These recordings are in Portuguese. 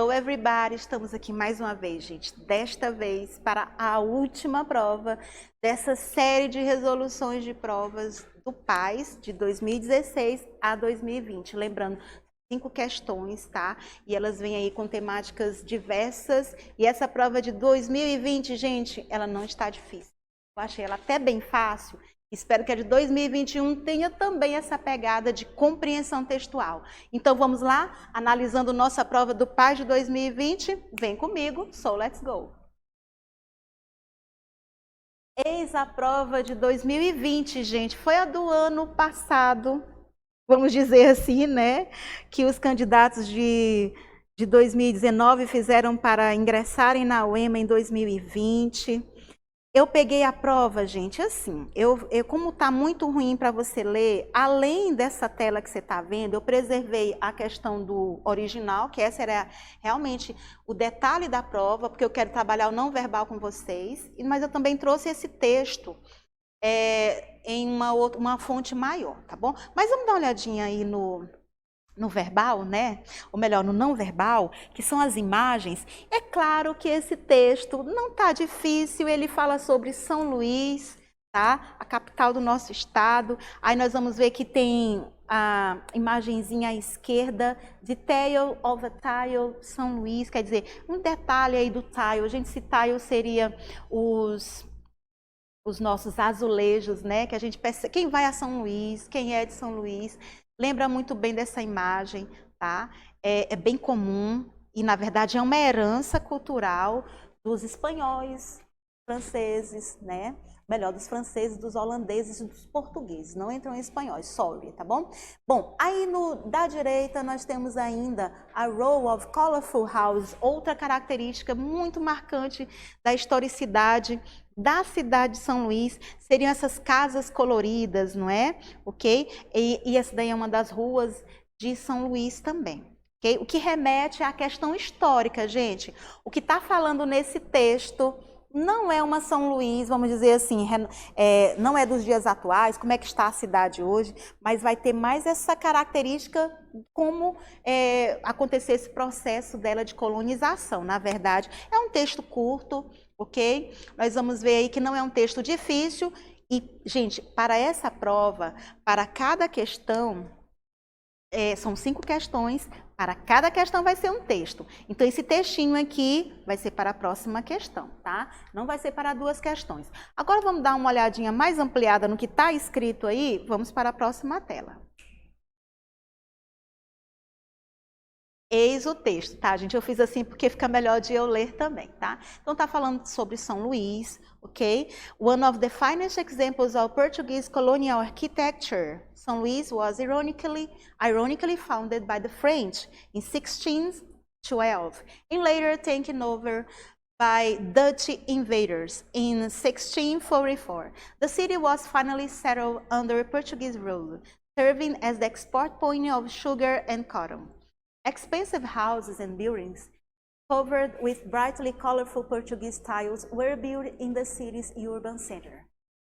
Hello everybody, estamos aqui mais uma vez, gente, desta vez para a última prova dessa série de resoluções de provas do PAS de 2016 a 2020. Lembrando, 5 questões, tá? E elas vêm aí com temáticas diversas e essa prova de 2020, gente, ela não está difícil. Eu achei ela até bem fácil. Espero que a de 2021 tenha também essa pegada de compreensão textual. Então vamos lá, analisando nossa prova do PAS de 2020. Vem comigo, so let's go! Eis a prova de 2020, gente. Foi a do ano passado, vamos dizer assim, né? Que os candidatos de 2019 fizeram para ingressarem na UEMA em 2020. Eu peguei a prova, gente, assim, como está muito ruim para você ler, além dessa tela que você está vendo, eu preservei a questão do original, que essa era realmente o detalhe da prova, porque eu quero trabalhar o não verbal com vocês, mas eu também trouxe esse texto em uma fonte maior, tá bom? Mas vamos dar uma olhadinha aí no verbal, né? Ou melhor, no não verbal, que são as imagens. É claro que esse texto não tá difícil, ele fala sobre São Luís, tá? A capital do nosso estado. Aí nós vamos ver que tem a imagenzinha à esquerda de Tale of a Tile, São Luís, quer dizer, um detalhe aí do tile. Gente, esse tile seria os nossos azulejos, né? Que a gente percebe, quem vai a São Luís, quem é de São Luís, lembra muito bem dessa imagem, tá? É bem comum e, na verdade, é uma herança cultural dos espanhóis, franceses, né? Melhor, dos franceses, dos holandeses e dos portugueses. Não entram em espanhóis, sorry, tá bom? Bom, aí da direita nós temos ainda a row of colorful houses, outra característica muito marcante da historicidade da cidade de São Luís, seriam essas casas coloridas, não é? Ok? E essa daí é uma das ruas de São Luís também. Okay? O que remete à questão histórica, gente. O que está falando nesse texto não é uma São Luís, vamos dizer assim, não é dos dias atuais, como é que está a cidade hoje, mas vai ter mais essa característica como acontecer esse processo dela de colonização. Na verdade, é um texto curto, ok? Nós vamos ver aí que não é um texto difícil e, gente, para essa prova, para cada questão, são 5 questões, para cada questão vai ser um texto. Então, esse textinho aqui vai ser para a próxima questão, tá? Não vai ser para 2 questões. Agora, vamos dar uma olhadinha mais ampliada no que está escrito aí. Vamos para a próxima tela. Eis o texto, tá, gente? Eu fiz assim porque fica melhor de eu ler também, tá? Então, tá falando sobre São Luís, ok? One of the finest examples of Portuguese colonial architecture, São Luís was ironically founded by the French in 1612 and later taken over by Dutch invaders in 1644. The city was finally settled under Portuguese rule, serving as the export point of sugar and cotton. Expensive houses and buildings covered with brightly colorful Portuguese tiles were built in the city's urban center.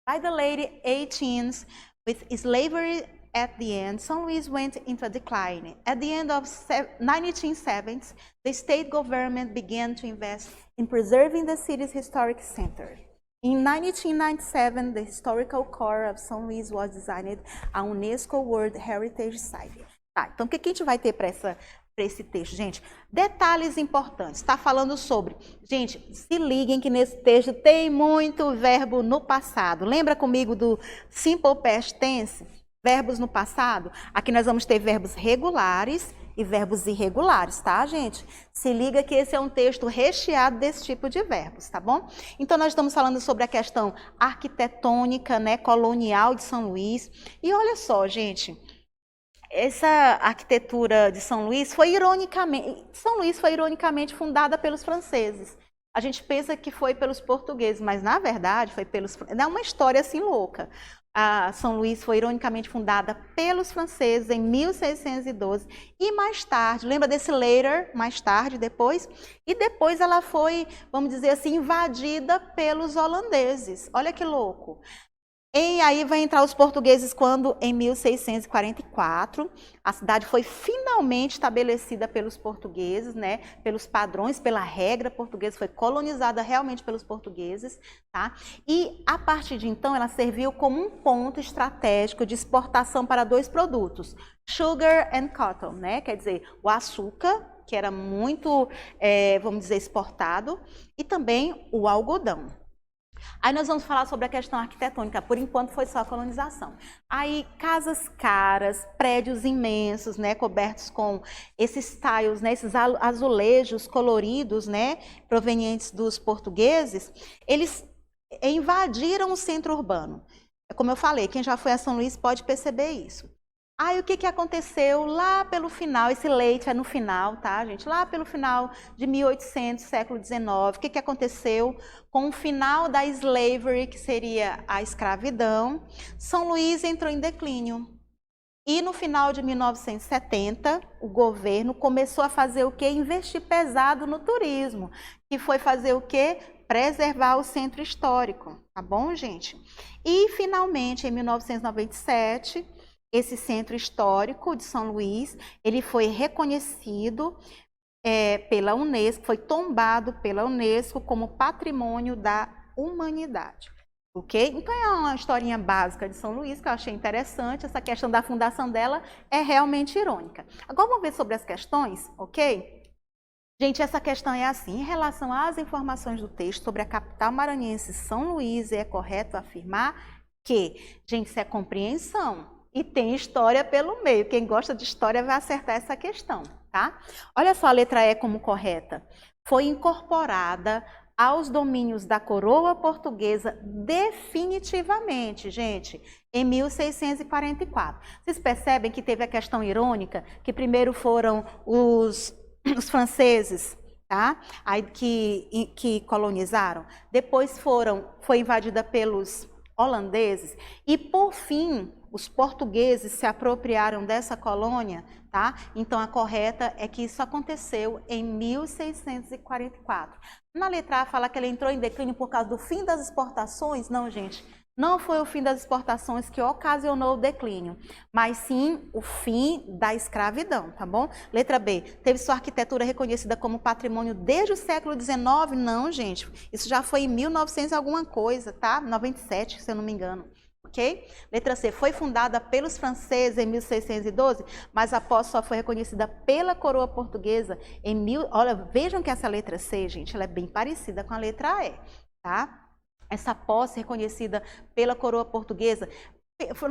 By the late 18th, with slavery at the end, São Luís went into a decline. At the end of 1970s, the state government began to invest in preserving the city's historic center. In 1997, the historical core of São Luís was designed a UNESCO World Heritage Site. Tá, então o que a gente vai ter para esse texto, gente? Detalhes importantes. Está falando sobre... Gente, se liguem que nesse texto tem muito verbo no passado. Lembra comigo do simple past tense? Verbos no passado? Aqui nós vamos ter verbos regulares e verbos irregulares, tá, gente? Se liga que esse é um texto recheado desse tipo de verbos, tá bom? Então, nós estamos falando sobre a questão arquitetônica, né, colonial de São Luís. E olha só, gente... Essa arquitetura de São Luís foi ironicamente fundada pelos franceses. A gente pensa que foi pelos portugueses, mas na verdade foi pelos... É uma história assim louca. A São Luís foi ironicamente fundada pelos franceses em 1612 e mais tarde, lembra desse later, mais tarde, depois? E depois ela foi, vamos dizer assim, invadida pelos holandeses. Olha que louco. E aí vai entrar os portugueses quando? Em 1644, a cidade foi finalmente estabelecida pelos portugueses, né? Pelos padrões, pela regra portuguesa, foi colonizada realmente pelos portugueses, tá? E a partir de então ela serviu como um ponto estratégico de exportação para dois produtos, sugar and cotton, né? Quer dizer, o açúcar, que era muito, vamos dizer, exportado, e também o algodão. Aí nós vamos falar sobre a questão arquitetônica, por enquanto foi só a colonização. Aí casas caras, prédios imensos, né, cobertos com esses tiles, né, esses azulejos coloridos, né, provenientes dos portugueses, eles invadiram o centro urbano. Como eu falei, quem já foi a São Luís pode perceber isso. Aí o que aconteceu lá pelo final, esse leite é no final, tá, gente? Lá pelo final de 1800, século XIX, o que aconteceu com o final da slavery, que seria a escravidão? São Luís entrou em declínio. E no final de 1970, o governo começou a fazer o quê? Investir pesado no turismo, que foi fazer o quê? Preservar o centro histórico, tá bom, gente? E finalmente, em 1997... esse centro histórico de São Luís, ele foi reconhecido pela Unesco, foi tombado pela Unesco como Patrimônio da Humanidade. Ok? Então é uma historinha básica de São Luís que eu achei interessante, essa questão da fundação dela é realmente irônica. Agora vamos ver sobre as questões, ok? Gente, essa questão é assim, em relação às informações do texto sobre a capital maranhense São Luís, é correto afirmar que, gente, isso é compreensão. E tem história pelo meio. Quem gosta de história vai acertar essa questão, tá? Olha só a letra E como correta. Foi incorporada aos domínios da coroa portuguesa definitivamente, gente, em 1644. Vocês percebem que teve a questão irônica, que primeiro foram os franceses, tá? Aí que colonizaram. Depois foi invadida pelos holandeses e, por fim, os portugueses se apropriaram dessa colônia, tá? Então, a correta é que isso aconteceu em 1644. Na letra A fala que ela entrou em declínio por causa do fim das exportações. Não, gente, não foi o fim das exportações que ocasionou o declínio, mas sim o fim da escravidão, tá bom? Letra B, teve sua arquitetura reconhecida como patrimônio desde o século XIX? Não, gente, isso já foi em 1900 alguma coisa, tá? 97, se eu não me engano. Ok? Letra C, foi fundada pelos franceses em 1612, mas a posse só foi reconhecida pela coroa portuguesa em Olha, vejam que essa letra C, gente, ela é bem parecida com a letra E, tá? Essa posse reconhecida pela coroa portuguesa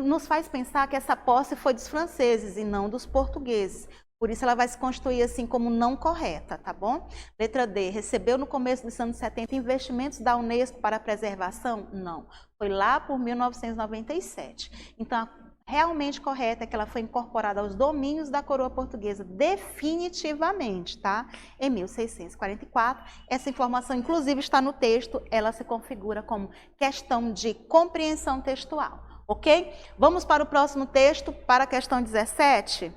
nos faz pensar que essa posse foi dos franceses e não dos portugueses. Por isso ela vai se constituir assim como não correta, tá bom? Letra D, recebeu no começo dos anos 70 investimentos da Unesco para a preservação? Não, foi lá por 1997. Então, a realmente correta é que ela foi incorporada aos domínios da coroa portuguesa definitivamente, tá? Em 1644. Essa informação, inclusive, está no texto, ela se configura como questão de compreensão textual, ok? Vamos para o próximo texto, para a questão 17.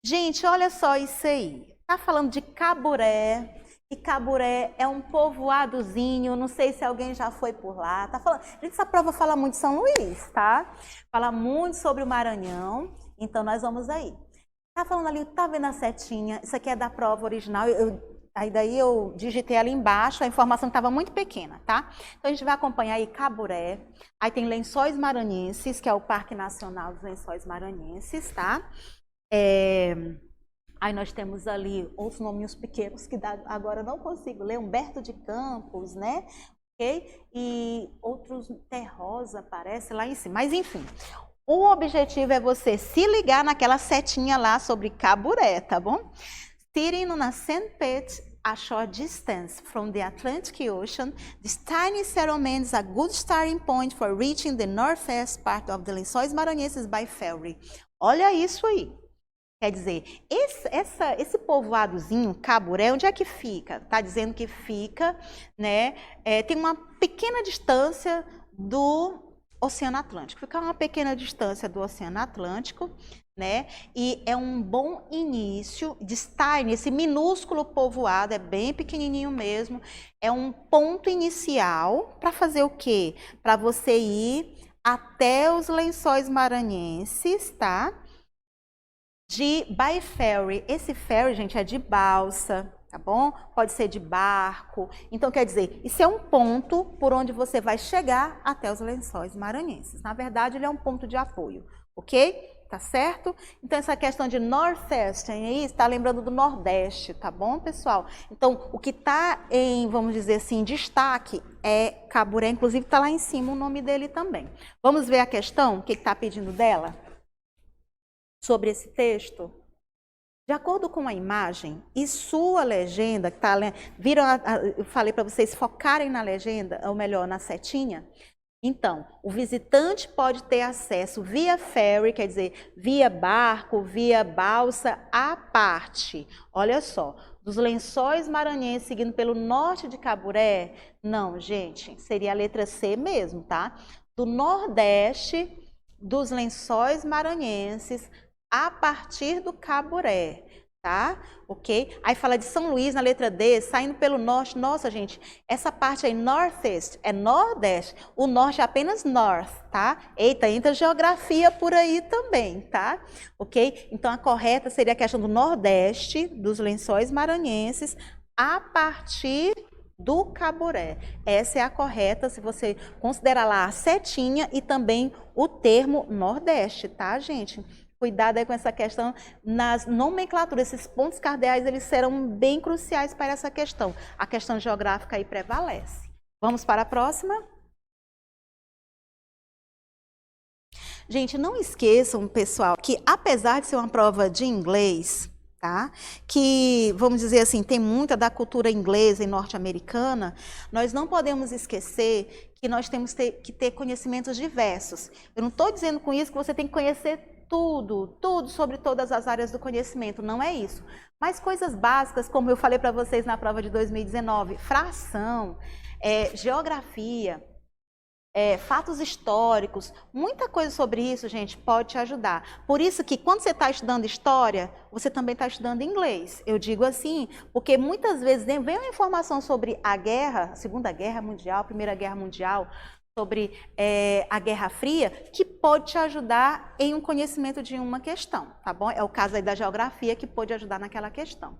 Gente, olha só isso aí. Está falando de Caburé. E Caburé é um povoadozinho, não sei se alguém já foi por lá. Tá falando, gente, essa prova fala muito de São Luís, tá? Fala muito sobre o Maranhão, então nós vamos aí. Tá falando ali, tá vendo a setinha? Isso aqui é da prova original, aí daí eu digitei ali embaixo, a informação estava muito pequena, tá? Então a gente vai acompanhar aí Caburé, aí tem Lençóis Maranhenses, que é o Parque Nacional dos Lençóis Maranhenses, tá? Aí nós temos ali outros nominhos pequenos que agora eu não consigo ler, Humberto de Campos, né? Okay? E outros, Terrosa parece lá em cima, mas enfim. O objetivo é você se ligar naquela setinha lá sobre Caburé, tá bom? Sitting on a sandpit a short distance from the Atlantic Ocean, this tiny settlement is a good starting point for reaching the northwest part of the Lençóis Maranhenses by ferry. Olha isso aí. Quer dizer, esse povoadozinho, Caburé, onde é que fica? Está dizendo que fica, né? Tem uma pequena distância do Oceano Atlântico. Fica uma pequena distância do Oceano Atlântico, né? E é um bom início de estar nesse minúsculo povoado, é bem pequenininho mesmo, é um ponto inicial para fazer o quê? Para você ir até os Lençóis Maranhenses, tá? By ferry. Esse ferry, gente, é de balsa, tá bom? Pode ser de barco. Então, quer dizer, isso é um ponto por onde você vai chegar até os Lençóis Maranhenses. Na verdade, ele é um ponto de apoio, ok? Tá certo? Então, essa questão de Northeastern aí, está lembrando do Nordeste, tá bom, pessoal? Então, o que está em, vamos dizer assim, destaque é Caburé, inclusive está lá em cima o nome dele também. Vamos ver a questão, o que está pedindo dela? Sobre esse texto? De acordo com a imagem e sua legenda, que tá, viram, eu falei para vocês focarem na legenda, ou melhor, na setinha. Então, o visitante pode ter acesso via ferry, quer dizer, via barco, via balsa, à parte. Olha só, dos Lençóis Maranhenses seguindo pelo norte de Caburé. Não, gente, seria a letra C mesmo, tá? Do Nordeste dos Lençóis Maranhenses a partir do Caburé, tá? Ok? Aí fala de São Luís na letra D, saindo pelo norte. Nossa, gente, essa parte aí, Northeast, é Nordeste. O norte é apenas North, tá? Eita, entra geografia por aí também, tá? Ok? Então, a correta seria a questão do Nordeste, dos Lençóis Maranhenses, a partir do Caburé. Essa é a correta, se você considerar lá a setinha e também o termo Nordeste, tá, gente? Cuidado aí com essa questão nas nomenclaturas, esses pontos cardeais, eles serão bem cruciais para essa questão. A questão geográfica aí prevalece. Vamos para a próxima? Gente, não esqueçam, pessoal, que apesar de ser uma prova de inglês, tá? Que, vamos dizer assim, tem muita da cultura inglesa e norte-americana, nós não podemos esquecer que nós temos que ter conhecimentos diversos. Eu não estou dizendo com isso que você tem que conhecer tudo sobre todas as áreas do conhecimento, não é isso. Mas coisas básicas, como eu falei para vocês na prova de 2019, fração, geografia, fatos históricos, muita coisa sobre isso, gente, pode te ajudar. Por isso que quando você está estudando história, você também está estudando inglês. Eu digo assim, porque muitas vezes vem uma informação sobre a guerra, a Segunda Guerra Mundial, a Primeira Guerra Mundial, sobre a Guerra Fria, que pode te ajudar em um conhecimento de uma questão, tá bom? É o caso aí da geografia que pode ajudar naquela questão.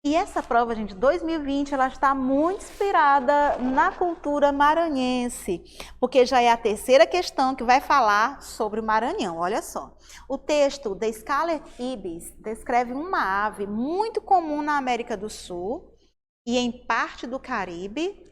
E essa prova, gente, 2020, ela está muito inspirada na cultura maranhense, porque já é a terceira questão que vai falar sobre o Maranhão, olha só. O texto The Scarlet Ibis descreve uma ave muito comum na América do Sul e em parte do Caribe.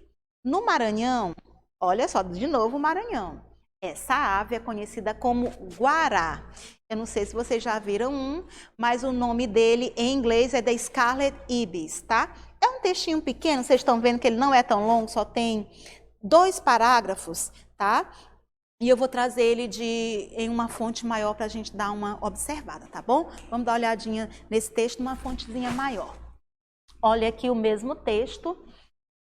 No Maranhão, olha só, de novo o Maranhão. Essa ave é conhecida como guará. Eu não sei se vocês já viram mas o nome dele em inglês é The Scarlet Ibis, tá? É um textinho pequeno, vocês estão vendo que ele não é tão longo, só tem 2 parágrafos, tá? E eu vou trazer ele em uma fonte maior para a gente dar uma observada, tá bom? Vamos dar uma olhadinha nesse texto numa fontezinha maior. Olha aqui o mesmo texto.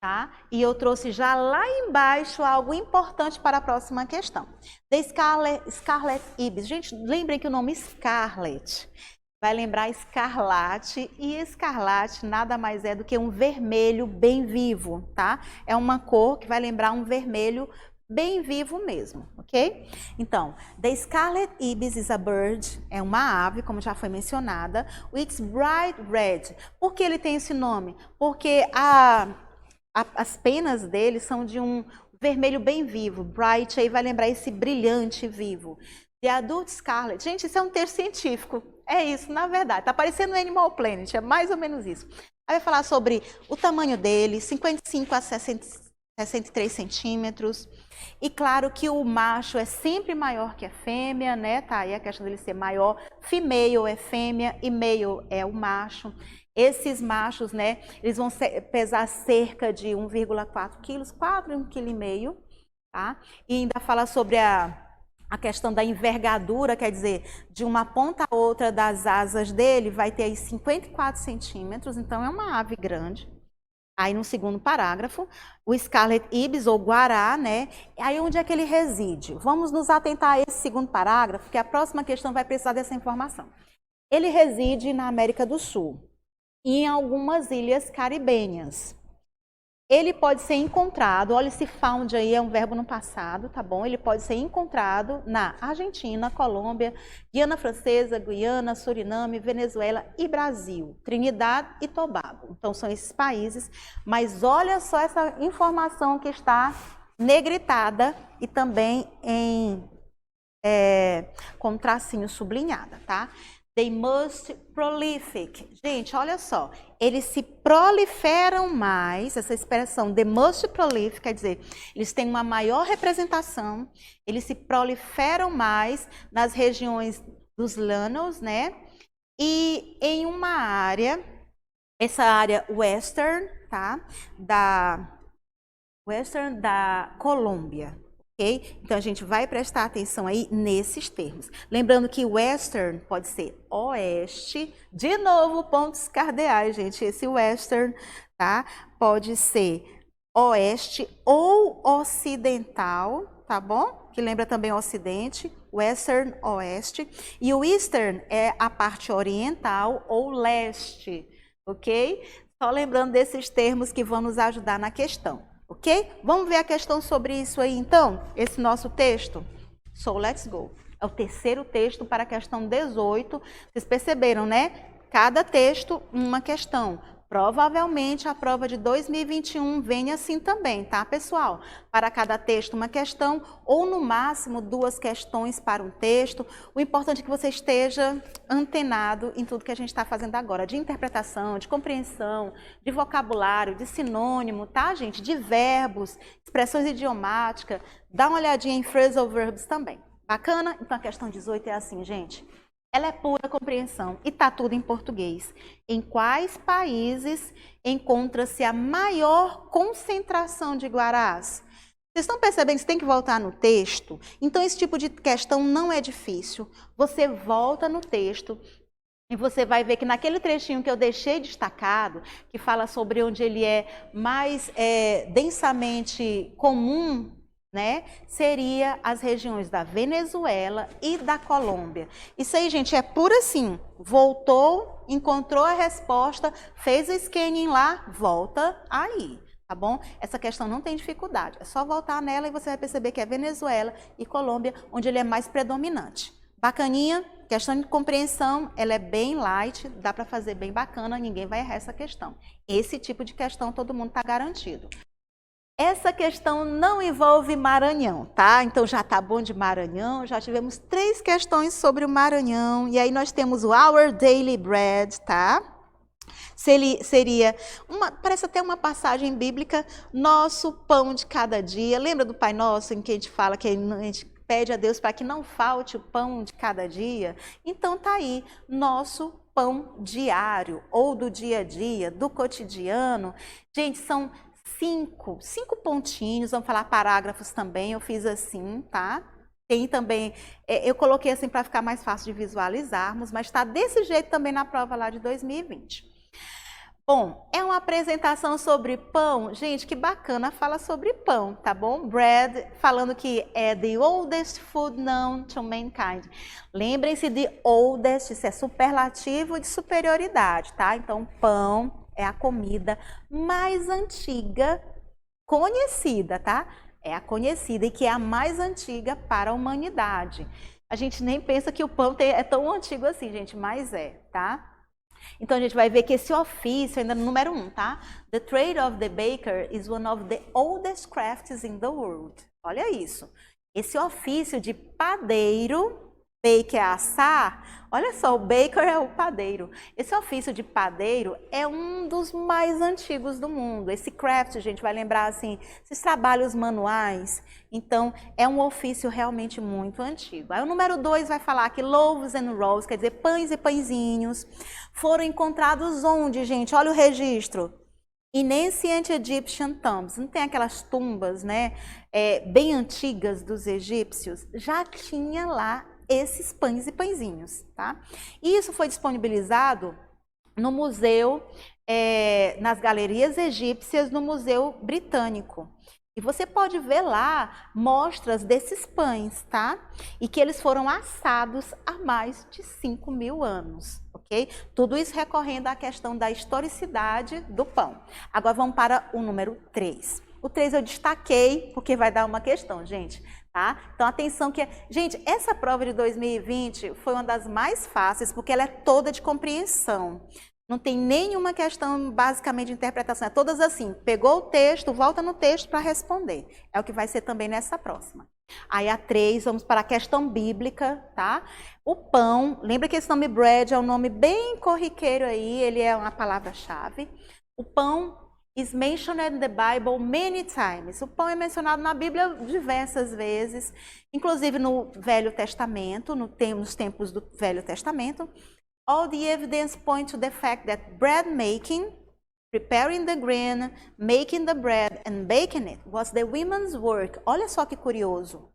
Tá? E eu trouxe já lá embaixo algo importante para a próxima questão. The Scarlet Ibis. Gente, lembrem que o nome Scarlet vai lembrar escarlate, e escarlate nada mais é do que um vermelho bem vivo, tá? É uma cor que vai lembrar um vermelho bem vivo mesmo, ok? Então, the Scarlet Ibis is a bird, é uma ave, como já foi mencionada, with bright red. Por que ele tem esse nome? Porque as penas dele são de um vermelho bem vivo. Bright aí vai lembrar esse brilhante vivo. The Adult Scarlet. Gente, isso é um termo científico. É isso, na verdade. Tá parecendo Animal Planet, é mais ou menos isso. Aí vai falar sobre o tamanho dele, 55 a 63 centímetros. E claro que o macho é sempre maior que a fêmea, né? Tá aí a questão dele ser maior. Female é fêmea e male é o macho. Esses machos, né, eles vão pesar cerca de 1,4 quilos, 1,5 kg, tá? E ainda fala sobre a questão da envergadura, quer dizer, de uma ponta a outra das asas dele vai ter aí 54 centímetros, então é uma ave grande. Aí no segundo parágrafo, o Scarlet Ibis ou Guará, né? Aí onde é que ele reside? Vamos nos atentar a esse segundo parágrafo, que a próxima questão vai precisar dessa informação. Ele reside na América do Sul e em algumas ilhas caribenhas. Ele pode ser encontrado, olha, esse found aí é um verbo no passado, tá bom? Ele pode ser encontrado na Argentina, Colômbia, Guiana Francesa, Guiana, Suriname, Venezuela e Brasil, Trinidad e Tobago. Então são esses países, mas olha só essa informação que está negritada e também com tracinho sublinhada, tá? They must prolific. Gente, olha só, eles se proliferam mais, essa expressão the must prolific quer dizer, eles têm uma maior representação, eles se proliferam mais nas regiões dos llanos, né? E em uma área, essa área western, tá? Western da Colômbia. Então, a gente vai prestar atenção aí nesses termos. Lembrando que western pode ser oeste, de novo, pontos cardeais, gente. Esse western, tá? Pode ser oeste ou ocidental, tá bom? Que lembra também ocidente, western, oeste. E o eastern é a parte oriental ou leste, ok? Só lembrando desses termos que vão nos ajudar na questão. Ok? Vamos ver a questão sobre isso aí, então? Esse nosso texto? So, let's go. É o terceiro texto para a questão 18. Vocês perceberam, né? Cada texto, uma questão. Provavelmente a prova de 2021 vem assim também, tá, pessoal? Para cada texto uma questão ou no máximo 2 questões para um texto. O importante é que você esteja antenado em tudo que a gente está fazendo agora, de interpretação, de compreensão, de vocabulário, de sinônimo, tá, gente? De verbos, expressões idiomáticas. Dá uma olhadinha em phrasal verbs também. Bacana? Então a questão 18 é assim, gente. Ela é pura compreensão e está tudo em português. Em quais países encontra-se a maior concentração de guarás? Vocês estão percebendo que você tem que voltar no texto? Então, esse tipo de questão não é difícil. Você volta no texto e você vai ver que naquele trechinho que eu deixei destacado, que fala sobre onde ele é mais densamente comum, né, seria as regiões da Venezuela e da Colômbia. Isso aí, gente, é puro assim, voltou, encontrou a resposta, fez o scanning lá, volta aí, tá bom? Essa questão não tem dificuldade, é só voltar nela e você vai perceber que é Venezuela e Colômbia, onde ele é mais predominante. Bacaninha, questão de compreensão, ela é bem light, dá para fazer bem bacana, ninguém vai errar essa questão. Esse tipo de questão todo mundo está garantido. Essa questão não envolve Maranhão, tá? Então já tá bom de Maranhão, já tivemos 3 questões sobre o Maranhão, e aí nós temos o Our Daily Bread, tá? Seria, parece até uma passagem bíblica, nosso pão de cada dia. Lembra do Pai Nosso, em que a gente fala que a gente pede a Deus para que não falte o pão de cada dia? Então tá aí, nosso pão diário, ou do dia a dia, do cotidiano. Gente, são 5 pontinhos, vamos falar parágrafos também, eu fiz assim, tá? Tem também, eu coloquei assim para ficar mais fácil de visualizarmos, mas está desse jeito também na prova lá de 2020. Bom, é uma apresentação sobre pão, gente, que bacana, fala sobre pão, tá bom? Bread, falando que é the oldest food known to mankind. Lembrem-se de oldest, isso é superlativo de superioridade, tá? Então, pão é a comida mais antiga conhecida, tá? É a conhecida e que é a mais antiga para a humanidade. A gente nem pensa que o pão é tão antigo assim, gente, mas é, tá? Então, a gente vai ver que esse ofício, ainda no número 1, tá? The trade of the baker is one of the oldest crafts in the world. Olha isso. Esse ofício de padeiro, bake é assar, olha só, o baker é o padeiro. Esse ofício de padeiro é um dos mais antigos do mundo. Esse craft, a gente vai lembrar assim, esses trabalhos manuais. Então, é um ofício realmente muito antigo. Aí o número 2 vai falar que loaves and rolls, quer dizer, pães e pãezinhos, foram encontrados onde, gente? Olha o registro. In Ancient Egyptian Tombs, não tem aquelas tumbas, né, bem antigas dos egípcios? Já tinha lá esses pães e pãezinhos, tá? E isso foi disponibilizado no museu, nas galerias egípcias, no Museu Britânico. E você pode ver lá mostras desses pães, tá? E que eles foram assados há mais de 5.000 anos, ok? Tudo isso recorrendo à questão da historicidade do pão. Agora vamos para o número 3. O 3 eu destaquei porque vai dar uma questão, gente, tá? Então atenção que... Gente, essa prova de 2020 foi uma das mais fáceis porque ela é toda de compreensão. Não tem nenhuma questão basicamente de interpretação, é todas assim, pegou o texto, volta no texto para responder. É o que vai ser também nessa próxima. Aí a 3, vamos para a questão bíblica, tá? O pão, lembra que esse nome bread é um nome bem corriqueiro aí, ele é uma palavra-chave. O pão is mentioned in the Bible many times. O pão é mencionado na Bíblia diversas vezes, inclusive no Velho Testamento, nos tempos do Velho Testamento. All the evidence point to the fact that bread making, preparing the grain, making the bread and baking it was the women's work. Olha só que curioso.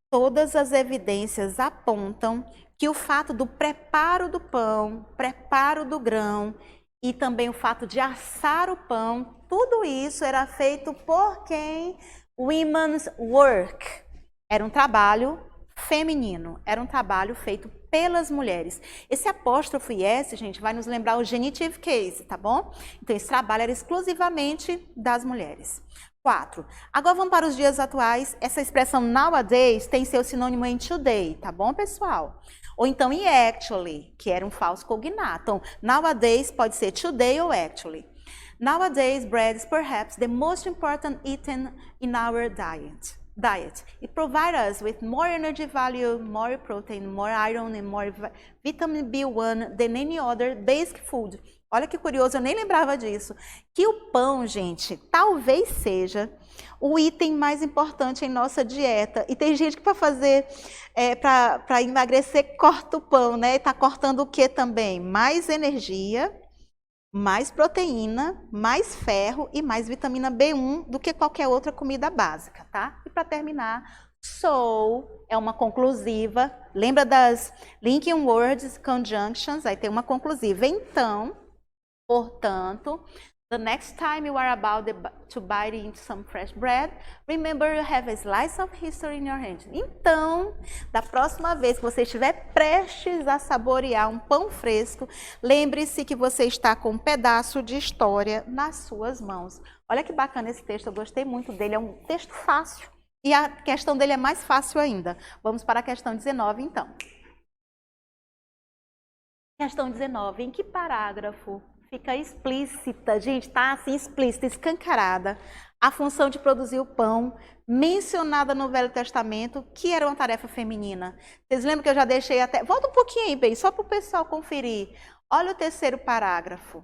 Todas as evidências apontam que o fato do preparo do pão, preparo do grão e também o fato de assar o pão, tudo isso era feito por quem? Women's work. Era um trabalho feminino, era um trabalho feito pelas mulheres. Esse apóstrofo S, gente, vai nos lembrar o genitive case, tá bom? Então esse trabalho era exclusivamente das mulheres. 4. Agora vamos para os dias atuais. Essa expressão nowadays tem seu sinônimo em today, tá bom, pessoal? Ou então em actually, que era um falso cognato. Então, nowadays pode ser today ou actually. Nowadays, bread is perhaps the most important eaten in our diet. It provides us with more energy value, more protein, more iron and more vitamin B1 than any other basic food. Olha que curioso, eu nem lembrava disso. Que o pão, gente, talvez seja o item mais importante em nossa dieta. E tem gente que para fazer, para emagrecer, corta o pão, né? E tá cortando o que também? Mais energia, mais proteína, mais ferro e mais vitamina B1 do que qualquer outra comida básica, tá? E para terminar, so é uma conclusiva. Lembra das linking words, conjunctions? Aí tem uma conclusiva. Então, portanto, the next time you are about to bite into some fresh bread, remember you have a slice of history in your hand. Então, da próxima vez que você estiver prestes a saborear um pão fresco, lembre-se que você está com um pedaço de história nas suas mãos. Olha que bacana esse texto, eu gostei muito dele, é um texto fácil. E a questão dele é mais fácil ainda. Vamos para a questão 19, então. Questão 19, em que parágrafo fica explícita, gente, tá assim explícita, escancarada, a função de produzir o pão, mencionada no Velho Testamento, que era uma tarefa feminina. Vocês lembram que eu já deixei até... Volta um pouquinho aí, bem, só para o pessoal conferir. Olha o terceiro parágrafo.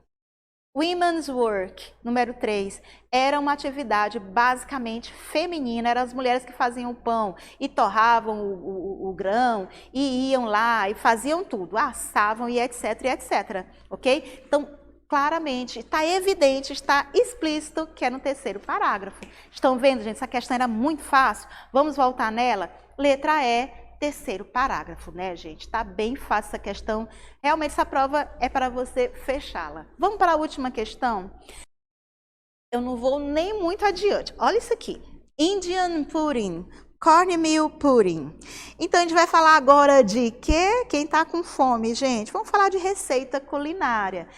Women's work, número 3, era uma atividade basicamente feminina, eram as mulheres que faziam o pão e torravam o grão e iam lá e faziam tudo, assavam e etc, ok? Então, claramente, está evidente, está explícito que é no terceiro parágrafo. Estão vendo, gente? Essa questão era muito fácil. Vamos voltar nela? Letra E, terceiro parágrafo, né, gente? Está bem fácil essa questão. Realmente, essa prova é para você fechá-la. Vamos para a última questão? Eu não vou nem muito adiante. Olha isso aqui. Indian pudding. Cornmeal pudding. Então, a gente vai falar agora de quê? Quem está com fome, gente? Vamos falar de receita culinária.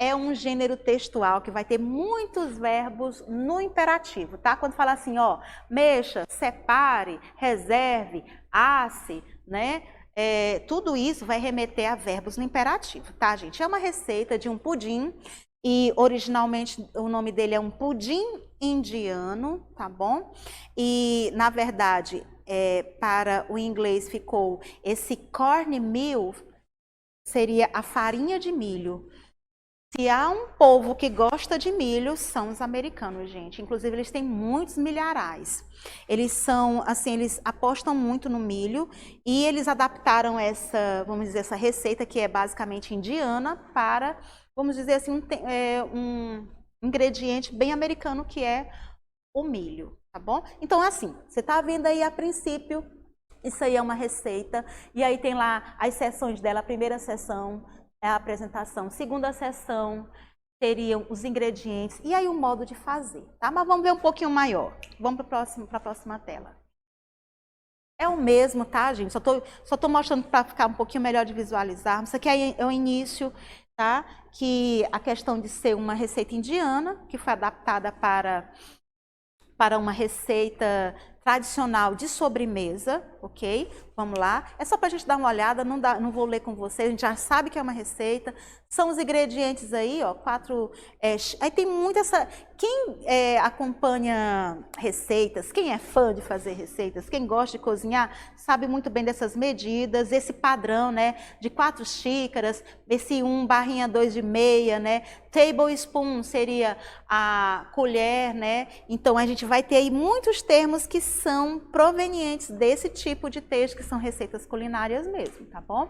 É um gênero textual que vai ter muitos verbos no imperativo, tá? Quando fala assim, ó, mexa, separe, reserve, asse, né? Tudo isso vai remeter a verbos no imperativo, tá, gente? É uma receita de um pudim e originalmente o nome dele é um pudim indiano, tá bom? E, na verdade, para o inglês ficou esse cornmeal, seria a farinha de milho. Se há um povo que gosta de milho, são os americanos, gente. Inclusive, eles têm muitos milharais. Eles são, assim, eles apostam muito no milho e eles adaptaram essa, vamos dizer, essa receita que é basicamente indiana para, vamos dizer assim, um ingrediente bem americano que é o milho, tá bom? Então, assim, você tá vendo aí a princípio Isso aí é uma receita, e aí tem lá as sessões dela. A primeira sessão é a apresentação, segunda sessão seriam os ingredientes, e aí o modo de fazer, tá? Mas vamos ver um pouquinho maior. Vamos para a próxima tela. É o mesmo, tá, gente? Só tô mostrando para ficar um pouquinho melhor de visualizar. Isso aqui é o início, tá? Que a questão de ser uma receita indiana, que foi adaptada para uma receita tradicional de sobremesa, ok? Vamos lá. É só para a gente dar uma olhada, não vou ler com vocês, a gente já sabe que é uma receita. São os ingredientes aí, ó, aí tem muito essa... Quem acompanha receitas, quem é fã de fazer receitas, quem gosta de cozinhar, sabe muito bem dessas medidas, esse padrão, né, de 4 xícaras, esse 1 barrinha 2 de meia, né, tablespoon seria a colher, né, então a gente vai ter aí muitos termos que são provenientes desse tipo de texto, que são receitas culinárias mesmo, tá bom?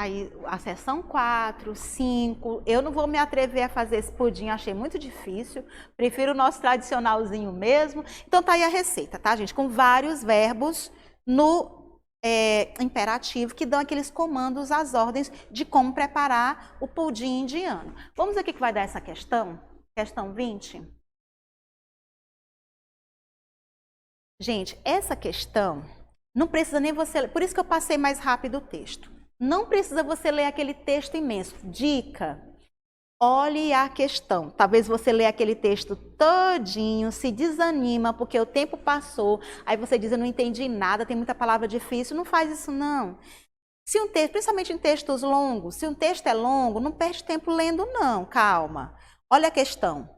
Aí a seção 4, 5, eu não vou me atrever a fazer esse pudim, achei muito difícil, prefiro o nosso tradicionalzinho mesmo. Então tá aí a receita, tá, gente? Com vários verbos no imperativo, que dão aqueles comandos, as ordens de como preparar o pudim indiano. Vamos ver o que vai dar essa questão? Questão 20. Gente, essa questão não precisa nem você... Por isso que eu passei mais rápido o texto. Não precisa você ler aquele texto imenso. Dica, olhe a questão. Talvez você lê aquele texto todinho, se desanima porque o tempo passou, aí você diz, eu não entendi nada, tem muita palavra difícil. Não faz isso não. Se um texto, principalmente em textos longos, se um texto é longo, não perde tempo lendo não, calma. Olha a questão.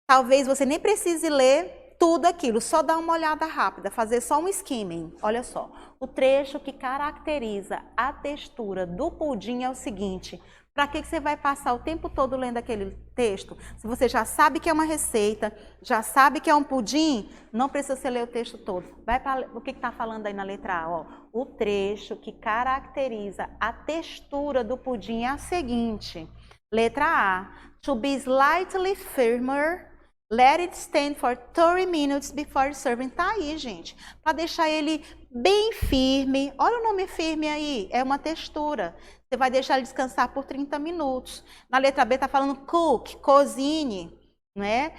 Talvez você nem precise ler tudo aquilo, só dar uma olhada rápida, fazer só um skimming. Olha só, o trecho que caracteriza a textura do pudim é o seguinte: para que você vai passar o tempo todo lendo aquele texto? Se você já sabe que é uma receita, já sabe que é um pudim, não precisa você ler o texto todo. Vai para o que está falando aí na letra A, ó. O trecho que caracteriza a textura do pudim é a seguinte. Letra A, to be slightly firmer. Let it stand for 30 minutes before serving. Tá aí, gente. Para deixar ele bem firme. Olha o nome firme aí. É uma textura. Você vai deixar ele descansar por 30 minutos. Na letra B tá falando cook, cozinhe, né?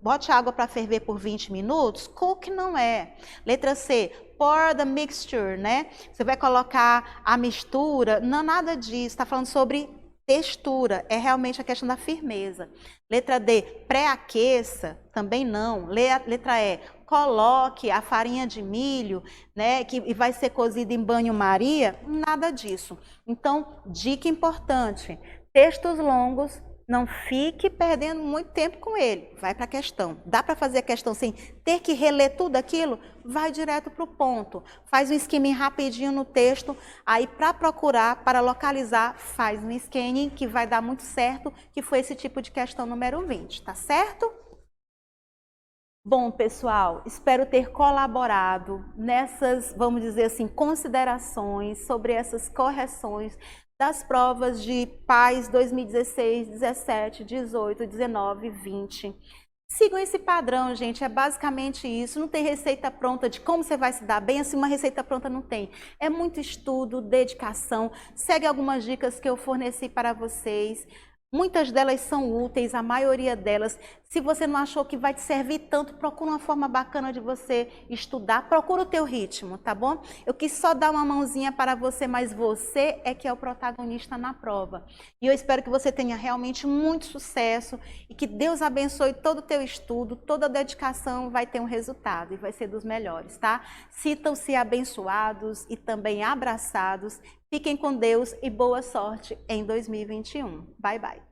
Bote água para ferver por 20 minutos. Cook não é. Letra C, pour the mixture, né? Você vai colocar a mistura. Não, nada disso. Tá falando sobre textura, é realmente a questão da firmeza. Letra D, pré-aqueça, também não. Letra E, coloque a farinha de milho, né, que vai ser cozida em banho-maria, nada disso. Então, dica importante, textos longos, não fique perdendo muito tempo com ele, vai para a questão. Dá para fazer a questão sem ter que reler tudo aquilo? Vai direto para o ponto. Faz um skimming rapidinho no texto, aí para procurar, para localizar, faz um scanning que vai dar muito certo, que foi esse tipo de questão número 20, tá certo? Bom, pessoal, espero ter colaborado nessas, vamos dizer assim, considerações sobre essas correções das provas de PAS 2016, 17, 18, 19, 20. Sigam esse padrão, gente, é basicamente isso. Não tem receita pronta de como você vai se dar bem, assim uma receita pronta não tem. É muito estudo, dedicação. Segue algumas dicas que eu forneci para vocês. Muitas delas são úteis, a maioria delas. Se você não achou que vai te servir tanto, procura uma forma bacana de você estudar. Procura o teu ritmo, tá bom? Eu quis só dar uma mãozinha para você, mas você é que é o protagonista na prova. E eu espero que você tenha realmente muito sucesso e que Deus abençoe todo o teu estudo, toda a dedicação vai ter um resultado e vai ser dos melhores, tá? Sintam-se abençoados e também abraçados. Fiquem com Deus e boa sorte em 2021. Bye, bye.